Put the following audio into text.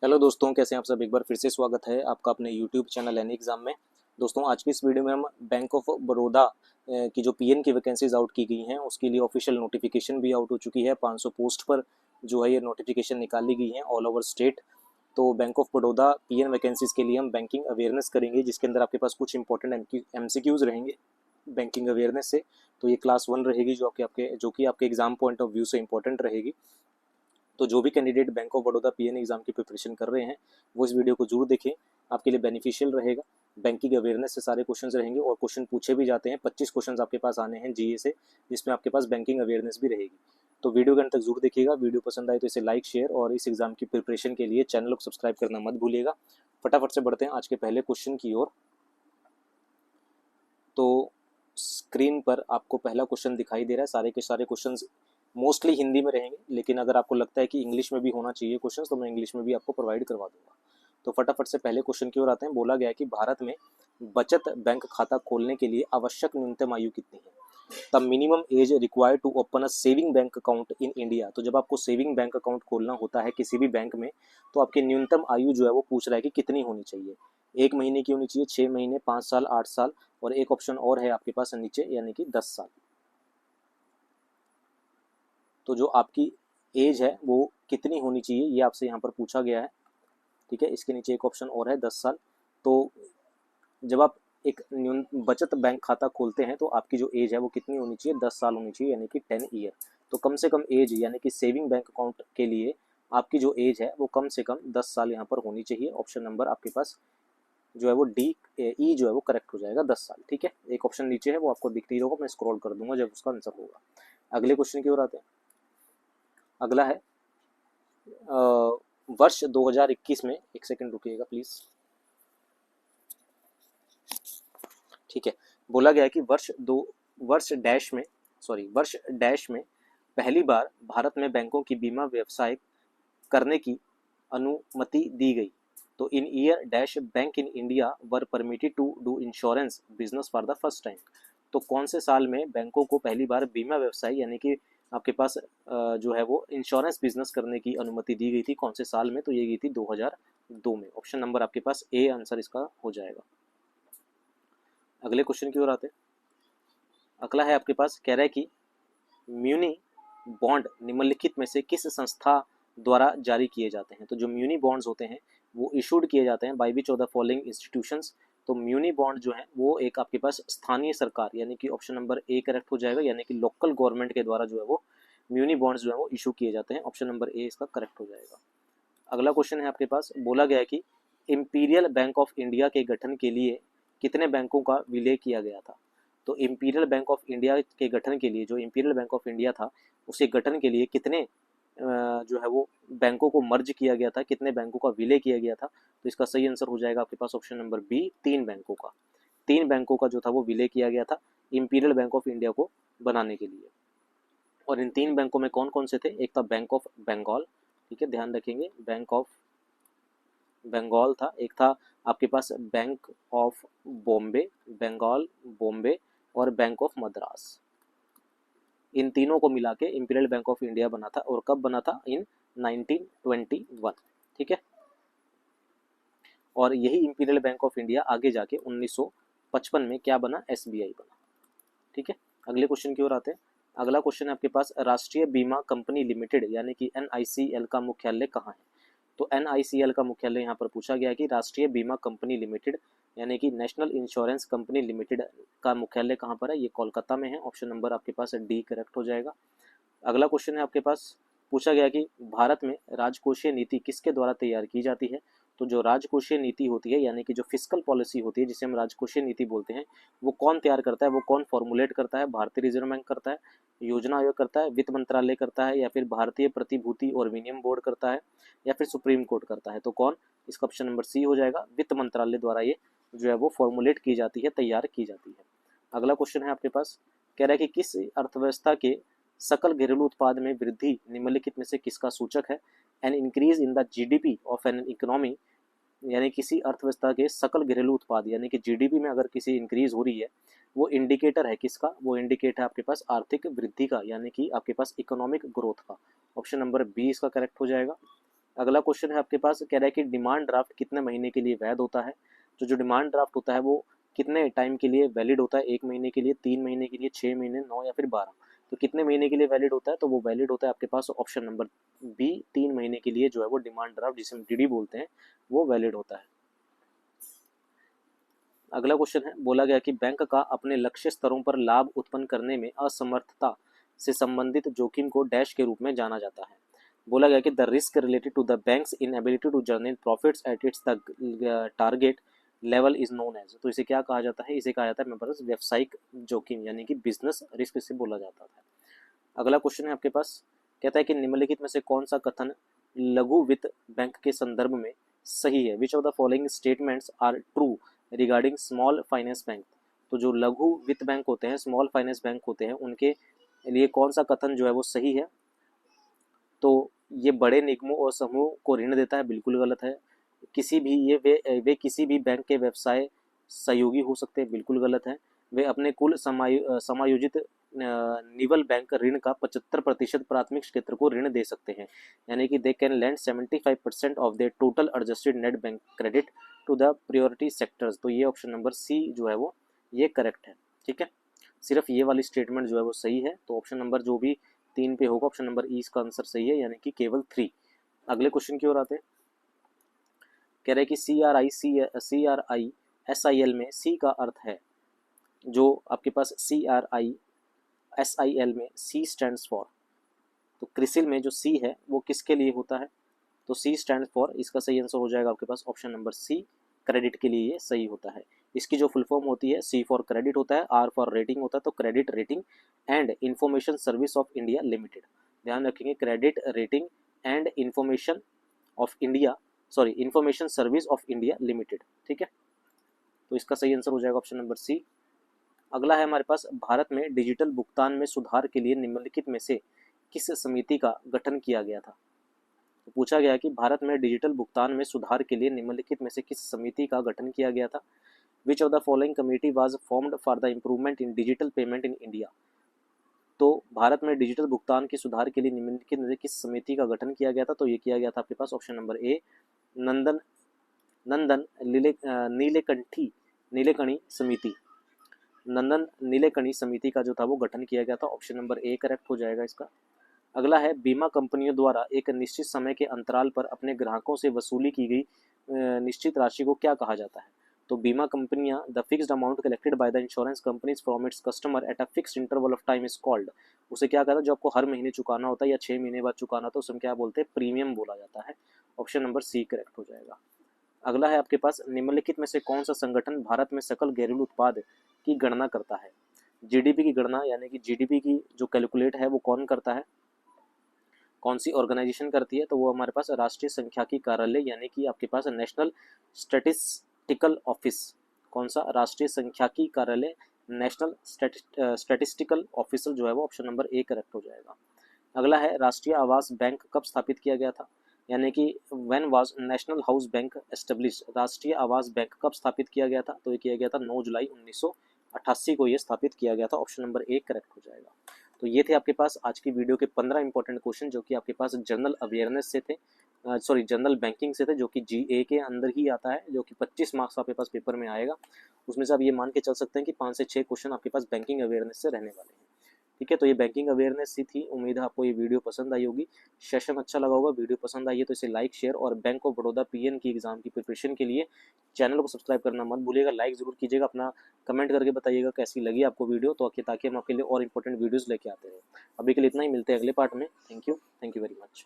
Hello दोस्तों, कैसे हैं आप सब। एक बार फिर से स्वागत है आपका अपने यूट्यूब चैनल एनी एग्जाम में। दोस्तों, आज की इस वीडियो में हम बैंक ऑफ बड़ौदा की जो पीएन की वैकेंसीज आउट की गई हैं उसके लिए ऑफिशियल नोटिफिकेशन भी आउट हो चुकी है। 500 पोस्ट पर जो है ये नोटिफिकेशन निकाली गई है ऑल ओवर स्टेट। तो bank of Baroda PN vacancies के लिए हम बैंकिंग अवेयरनेस करेंगे, जिसके अंदर आपके पास कुछ इंपॉर्टेंट एमसीक्यूज रहेंगे बैंकिंग अवेयरनेस से। तो ये क्लास 1 रहेगी जो कि आपके एग्जाम पॉइंट ऑफ व्यू से इंपॉर्टेंट रहेगी। तो जो भी candidate bank of Baroda PN exam की प्रिपरेशन कर रहे हैं वो इस वीडियो को जरूर देखें, आपके लिए बेनिफिशियल रहेगा। बैंकिंग अवेयरनेस से सारे क्वेश्चंस रहेंगे और क्वेश्चन पूछे भी जाते हैं। 25 क्वेश्चंस आपके पास आने हैं जीए से, जिसमें आपके पास बैंकिंग अवेयरनेस भी रहेगी। तो वीडियो के अंत तक जरूर देखिएगा। वीडियो पसंद आए तो इसे लाइक शेयर और इस एग्जाम की प्रिपरेशन के लिए चैनल को सब्सक्राइब करना मत भूलिएगा। फटाफट से बढ़ते हैं आज के पहले क्वेश्चन की ओर। तो स्क्रीन पर आपको पहला क्वेश्चन दिखाई दे रहा है। सारे के सारे क्वेश्चंस मोस्टली हिंदी में रहेंगे, लेकिन अगर आपको लगता है कि इंग्लिश में भी होना चाहिए क्वेश्चंस तो मैं इंग्लिश में भी आपको प्रोवाइड करवा दूंगा। तो फटाफट से पहले क्वेश्चन की ओर आते हैं। बोला गया है कि भारत में बचत बैंक खाता खोलने के लिए आवश्यक न्यूनतम आयु कितनी है। The minimum age required to open a saving bank account in India. तो जब आपको सेविंग बैंक अकाउंट खोलना होता है किसी भी बैंक में, तो आपकी न्यूनतम आयु जो है वो पूछ रहा है कि कितनी होनी चाहिए। 1 महीने की होनी चाहिए, 6 महीने, 5 साल, 8 साल, और एक ऑप्शन और है आपके पास नीचे, यानी कि 10 साल। तो जो आपकी एज है वो कितनी होनी चाहिए ये आपसे यहाँ पर पूछा गया है। ठीक है, इसके नीचे एक ऑप्शन और है 10 साल। तो जब आप एक न्यून बचत बैंक खाता खोलते हैं तो आपकी जो एज है वो कितनी होनी चाहिए, 10 साल होनी चाहिए, यानी कि 10 ईयर। तो कम से कम एज यानी कि सेविंग बैंक अकाउंट के लिए आपकी जो एज है वो कम से कम 10 साल यहाँ पर होनी चाहिए। ऑप्शन नंबर आपके पास जो है वो डी ई जो है वो करेक्ट हो जाएगा, 10 साल। ठीक है, एक ऑप्शन नीचे है वो आपको दिख नहीं होगा, मैं स्क्रॉल कर दूंगा जब उसका आंसर होगा। अगले क्वेश्चन की ओर आते हैं। अगला है वर्ष 2021 में, एक सेकंड रुकिएगा प्लीज। ठीक है, बोला गया है कि वर्ष डैश में पहली बार भारत में बैंकों की बीमा व्यवसाय करने की अनुमति दी गई। तो in year dash bank in India were permitted to do insurance business for the first time. तो कौन से साल में बैंकों को पहली बार बीमा व्यवसाय यानी कि आपके पास जो है वो इंश्योरेंस बिजनेस करने की अनुमति दी गई थी, कौन से साल में, तो ये गई थी 2002 में। ऑप्शन नंबर आपके पास ए आंसर इसका हो जाएगा। अगले क्वेश्चन की ओर आते हैं। अगला है आपके पास, कह रहा है कि म्यूनी बॉन्ड निम्नलिखित में से किस संस्था द्वारा जारी किए जाते हैं। तो जो म्यूनी बॉन्ड्स होते हैं वो इशूड किए जाते हैं by which of the following institutions. तो म्यूनी बॉन्ड जो है वो एक आपके पास स्थानीय सरकार यानी कि ऑप्शन नंबर ए करेक्ट हो जाएगा, यानी कि लोकल गवर्नमेंट के द्वारा जो है वो म्यूनी बॉन्ड्स जो है वो इशू किए जाते हैं। ऑप्शन नंबर ए इसका करेक्ट हो जाएगा। अगला क्वेश्चन है आपके पास, बोला गया है कि इंपीरियल बैंक ऑफ इंडिया के गठन के लिए कितने बैंकों का विलय किया गया था। तो इंपीरियल बैंक ऑफ इंडिया के गठन के लिए, जो इंपीरियल बैंक ऑफ इंडिया था उसके गठन के लिए कितने जो है वो बैंकों को मर्ज किया गया था, कितने बैंकों का विलय किया गया था। तो इसका सही आंसर हो जाएगा आपके पास ऑप्शन नंबर बी, 3 बैंकों का। 3 बैंकों का जो था वो विलय किया गया था इंपीरियल बैंक ऑफ इंडिया को बनाने के लिए। और इन 3 बैंकों में कौन कौन से थे, एक था बैंक ऑफ बंगाल, ठीक है ध्यान रखेंगे, बैंक ऑफ बंगाल था, एक था आपके पास बैंक ऑफ बॉम्बे, बंगाल बॉम्बे, और बैंक ऑफ मद्रास। इन तीनों को मिला के इंपीरियल बैंक ऑफ इंडिया बना था, और कब बना था, इन 1921। ठीक है, और यही इंपीरियल बैंक ऑफ इंडिया आगे जाके 1955 में क्या बना, एसबीआई बना। ठीक है, अगले क्वेश्चन की ओर आते हैं। अगला क्वेश्चन है आपके पास, राष्ट्रीय बीमा कंपनी लिमिटेड यानी कि एनआईसीएल का मुख्यालय कहाँ है। तो एनआईसीएल का मुख्यालय यहाँ पर पूछा गया है कि राष्ट्रीय बीमा कंपनी लिमिटेड यानी कि नेशनल इंश्योरेंस कंपनी लिमिटेड का मुख्यालय कहाँ पर है, ये कोलकाता में है। ऑप्शन नंबर आपके पास डी करेक्ट हो जाएगा। अगला क्वेश्चन है आपके पास, पूछा गया कि भारत में राजकोषीय नीति किसके द्वारा तैयार की जाती है। तो जो राजकोषीय नीति होती है यानी कि जो फिस्कल पॉलिसी होती है जिसे हम राजकोषीय नीति बोलते हैं, वो कौन तैयार करता है, वो कौन फॉर्मुलेट करता है, भारतीय रिजर्व बैंक करता है, योजना आयोग करता है, वित्त मंत्रालय करता है, या फिर भारतीय प्रतिभूति और विनिमय बोर्ड करता है, या फिर सुप्रीम कोर्ट करता है। तो कौन, इसका ऑप्शन नंबर सी हो जाएगा, वित्त मंत्रालय द्वारा ये जो है वो फॉर्मुलेट की जाती है, तैयार की जाती है। अगला क्वेश्चन है आपके पास, कह रहा है कि किस अर्थव्यवस्था के सकल घरेलू उत्पाद में वृद्धि निम्नलिखित में से किसका सूचक है। An increase in the GDP of an economy, यानी किसी अर्थव्यवस्था के सकल घरेलू उत्पाद यानी कि जीडीपी में अगर किसी इंक्रीज हो रही है, वो इंडिकेटर है किसका, वो इंडिकेटर है आपके पास आर्थिक वृद्धि का, यानी कि आपके पास इकोनॉमिक ग्रोथ का। ऑप्शन नंबर बी इसका करेक्ट हो जाएगा। अगला क्वेश्चन है आपके पास, कह रहा है कि डिमांड ड्राफ्ट कितने महीने के लिए वैध होता है। तो जो डिमांड ड्राफ्ट होता है वो कितने टाइम के लिए वैलिड होता है, 1 महीने के लिए, 3 महीने के लिए, 6 महीने, 9 या फिर 12। तो कितने महीने के लिए वैलिड होता है, तो वो वैलिड होता है आपके पास ऑप्शन नंबर बी, 3 महीने के लिए जो है वो डिमांड ड्राफ्ट, जिसे हम डीडी बोलते हैं, वो वैलिड होता है। अगला क्वेश्चन है, बोला गया कि बैंक का अपने लक्ष्य स्तरों पर लाभ उत्पन्न करने में असमर्थता से संबंधित जोखिम को डैश के रूप में जाना जाता है। बोला गया कि the risk related to the banks inability to generate profits at its the target level is known as. तो इसे क्या कहा जाता है, इसे कहा जाता है मेरे पास व्यावसायिक जोखिम, यानी कि बिजनेस रिस्क इसे बोला जाता है। अगला क्वेश्चन है आपके पास, कहता है कि निम्नलिखित में से कौन सा कथन लघु वित्त बैंक के संदर्भ में सही है। Which of the following statements are true regarding small finance bank. तो जो लघु वित्त बैंक होते हैं, स्मॉल फाइनेंस बैंक होते हैं, उनके लिए कौन सा कथन जो है वो सही है। तो ये बड़े निगमों और समूह को ऋण देता है, बिल्कुल गलत है। किसी भी ये वे किसी भी बैंक के व्यवसाय सहयोगी हो सकते हैं, बिल्कुल गलत है। वे अपने कुल समायोजित निवल बैंक ऋण का 75% प्राथमिक क्षेत्र को ऋण दे सकते हैं, यानी कि they can lend 75% of their total adjusted net bank credit to the priority sectors. तो ये ऑप्शन नंबर सी जो है वो ये करेक्ट है। ठीक है, सिर्फ ये वाली स्टेटमेंट जो है वो सही है। तो ऑप्शन नंबर जो भी 3 पे होगा, ऑप्शन नंबर ई इसका आंसर सही है, यानी कि केवल 3। अगले क्वेश्चन की ओर आते हैं। कह रहे हैं कि CRISIL में सी का अर्थ है, जो आपके पास CRISIL में सी स्टैंड्स फॉर, तो क्रिसिल में जो सी है वो किसके लिए होता है, तो सी स्टैंड फॉर, इसका सही आंसर हो जाएगा आपके पास ऑप्शन नंबर सी, क्रेडिट के लिए ये सही होता है। इसकी जो फुल फॉर्म होती है, सी फॉर क्रेडिट होता है, आर फॉर रेटिंग होता है, तो credit rating and information service of India limited. ध्यान रखेंगे, credit rating and information of India, sorry information service of India limited. ठीक है, तो इसका सही आंसर हो जाएगा ऑप्शन नंबर सी। अगला है हमारे पास, भारत में डिजिटल भुगतान में सुधार के लिए निम्नलिखित में से किस समिति का गठन किया गया था। तो पूछा गया कि भारत में डिजिटल भुगतान में सुधार के लिए निम्नलिखित में से किस समिति का गठन किया गया था। विच of the following committee was formed for the improvement in digital payment in India. तो भारत में डिजिटल भुगतान के सुधार के लिए निम्नलिखित में से किस समिति का गठन किया गया था, तो ये किया गया था आपके पास option number A, Nandan Nilekani समिति। नंदन नीलेकणी समिति का जो था वो गठन किया गया था, ऑप्शन नंबर ए करेक्ट हो जाएगा इसका। अगला है, बीमा कंपनियों द्वारा एक निश्चित समय के अंतराल पर अपने ग्राहकों से वसूली की गई निश्चित राशि को क्या कहा जाता है। तो बीमा कंपनियां, the fixed amount collected by the insurance companies from its customer at a fixed interval of time is called. उसे क्या कहता है, जो आपको हर महीने चुकाना होता है या 6 महीने बाद चुकाना होता है, उसे क्या बोलते हैं, प्रीमियम बोला जाता है। ऑप्शन नंबर सी करेक्ट हो जाएगा। अगला है आपके पास, निम्नलिखित में से कौन सा संगठन भारत में सकल घरेलू उत्पाद की गणना करता है। जीडीपी की गणना, यानी कि जीडीपी की जो कैलकुलेट है वो कौन करता है, कौन सी ऑर्गेनाइजेशन करती है, तो वो हमारे पास राष्ट्रीय सांख्यिकी कार्यालय, यानी कि आपके पास नेशनल स्टैटिस्टिकल ऑफिस। कौन सा, राष्ट्रीय सांख्यिकी कार्यालय, नेशनल स्टैटिस्टिकल ऑफिसर जो है वो ऑप्शन नंबर ए करेक्ट हो जाएगा। अगला है, राष्ट्रीय आवास बैंक कब स्थापित किया गया था, यानी कि when was national house bank established. राष्ट्रीय आवास बैंक कब स्थापित किया गया था, तो ये किया गया था 9 जुलाई 1988 को ये स्थापित किया गया था, ऑप्शन नंबर ए करेक्ट हो जाएगा। तो ये थे आपके पास आज की वीडियो के 15 इंपॉर्टेंट क्वेश्चन, जो कि आपके पास जनरल अवेयरनेस से थे, सॉरी जनरल बैंकिंग से थे, जो कि जीए के अंदर ही आता है, जो कि 25 मार्क्स आपके पास पेपर में आएगा। उसमें से आप ये मान के चल सकते हैं कि 5 से 6 क्वेश्चन आपके पास बैंकिंग अवेयरनेस से रहने वाले हैं। ठीक है, तो ये बैंकिंग अवेयरनेस ही थी। उम्मीद है आपको ये वीडियो पसंद आई होगी, सेशन अच्छा लगा होगा। वीडियो पसंद आई है तो इसे लाइक, शेयर, और बैंक ऑफ बड़ौदा पीएन की एग्जाम की प्रिपरेशन के लिए चैनल को सब्सक्राइब करना मत भूलिएगा। लाइक जरूर कीजिएगा, अपना कमेंट करके बताइएगा कैसी लगी आपको वीडियो, तो ताकि हम आपके लिए और इंपॉर्टेंट वीडियोज़ लेके आते हैं। अभी के लिए इतना ही, मिलते हैं अगले पार्ट में। Thank you very much.